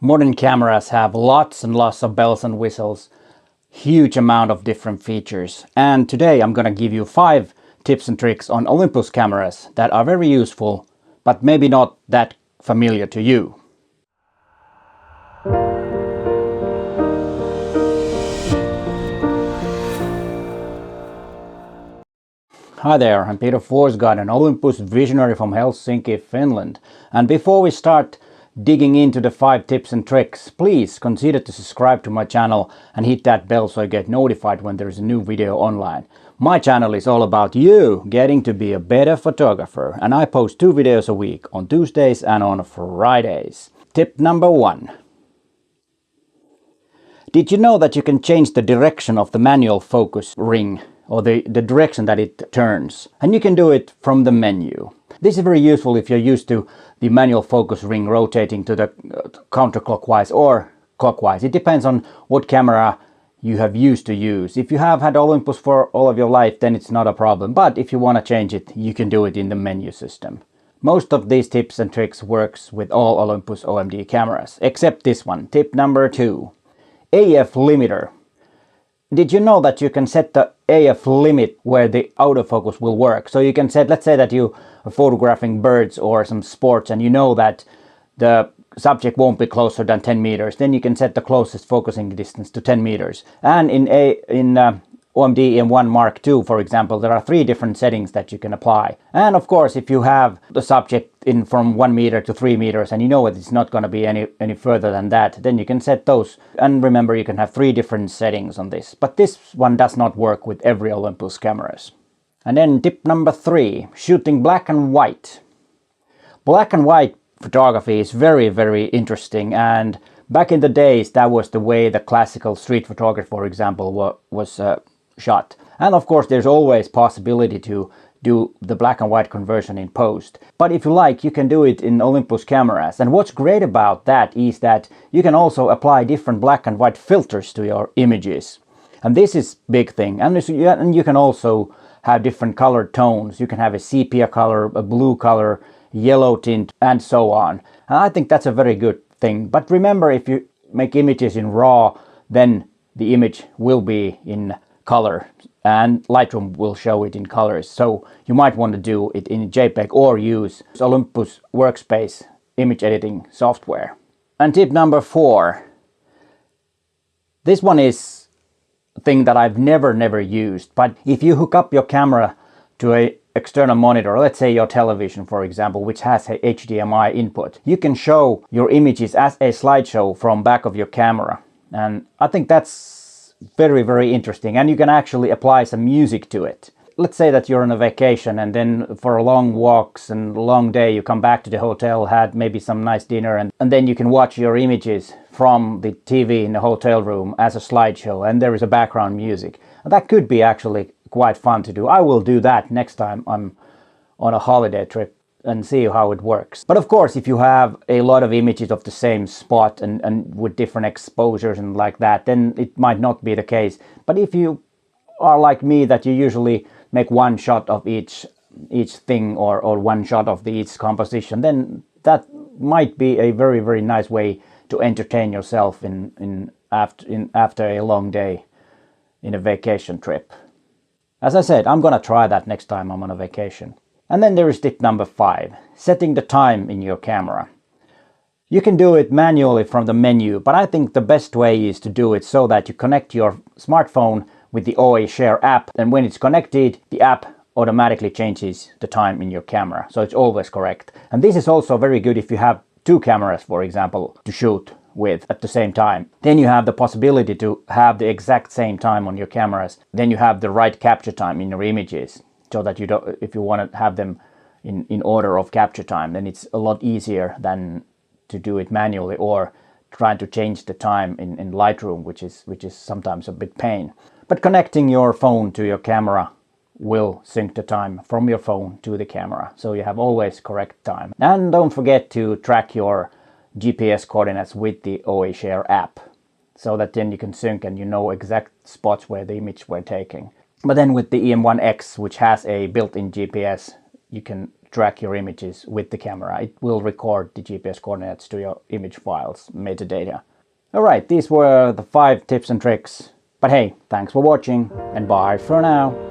Modern cameras have lots and lots of bells and whistles, huge amount of different features. And today I'm gonna give you 5 tips and tricks on Olympus cameras that are very useful, but maybe not that familiar to you. Hi there, I'm Peter Forsgård, an Olympus visionary from Helsinki, Finland. And before we start digging into the 5 tips and tricks, please consider to subscribe to my channel and hit that bell so you get notified when there's a new video online. My channel is all about you getting to be a better photographer, and I post 2 videos a week on Tuesdays and on Fridays. Tip number 1. Did you know that you can change the direction of the manual focus ring, or the direction that it turns? And you can do it from the menu. This is very useful if you're used to the manual focus ring rotating to the counterclockwise or clockwise. It depends on what camera you have used to use. If you have had Olympus for all of your life, then it's not a problem. But if you want to change it, you can do it in the menu system. Most of these tips and tricks works with all Olympus OM-D cameras, except this one. Tip number 2. AF limiter. Did you know that you can set the AF limit where the autofocus will work? So you can set, let's say that you are photographing birds or some sports and you know that the subject won't be closer than 10 meters. Then you can set the closest focusing distance to 10 meters. And in OM-D M1 Mark II, for example, there are 3 different settings that you can apply. And of course, if you have the subject in from 1 meter to 3 meters and you know it's not going to be any further than that, then you can set those. And remember, you can have 3 different settings on this. But this one does not work with every Olympus cameras. And then tip number 3, shooting black and white. Black and white photography is very, very interesting, and back in the days that was the way the classical street photography, for example, was shot. And of course there's always possibility to do the black and white conversion in post. But if you like, you can do it in Olympus cameras. And what's great about that is that you can also apply different black and white filters to your images. And this is big thing. And you can also have different color tones. You can have a sepia color, a blue color, yellow tint, and so on. And I think that's a very good thing. But remember, if you make images in RAW, then the image will be in color and Lightroom will show it in colors. So you might want to do it in JPEG or use Olympus Workspace image editing software. And tip number 4. This one is a thing that I've never used, but if you hook up your camera to a external monitor, let's say your television, for example, which has a HDMI input, you can show your images as a slideshow from back of your camera. And I think that's very, very interesting. And you can actually apply some music to it. Let's say that you're on a vacation and then for long walks and a long day, you come back to the hotel, had maybe some nice dinner, and then you can watch your images from the TV in the hotel room as a slideshow, and there is a background music. And that could be actually quite fun to do. I will do that next time I'm on a holiday trip and see how it works. But of course, if you have a lot of images of the same spot and with different exposures and like that, then it might not be the case. But if you are like me, that you usually make one shot of each thing or one shot of each composition, then that might be a very, very nice way to entertain yourself after a long day in a vacation trip. As I said, I'm gonna try that next time I'm on a vacation. And then there is tip number 5, setting the time in your camera. You can do it manually from the menu, but I think the best way is to do it so that you connect your smartphone with the OA Share app, and when it's connected, the app automatically changes the time in your camera, so it's always correct. And this is also very good if you have 2 cameras, for example, to shoot with at the same time. Then you have the possibility to have the exact same time on your cameras. Then you have the right capture time in your images, so that you don't, if you want to have them in order of capture time, then it's a lot easier than to do it manually or trying to change the time in Lightroom, which is sometimes a bit pain. But connecting your phone to your camera will sync the time from your phone to the camera, so you have always correct time. And don't forget to track your GPS coordinates with the OA Share app, so that then you can sync and you know exact spots where the image were taken. But then with the EM1X, which has a built-in GPS, you can track your images with the camera. It will record the GPS coordinates to your image files, metadata. Alright, these were the 5 tips and tricks. But hey, thanks for watching and bye for now.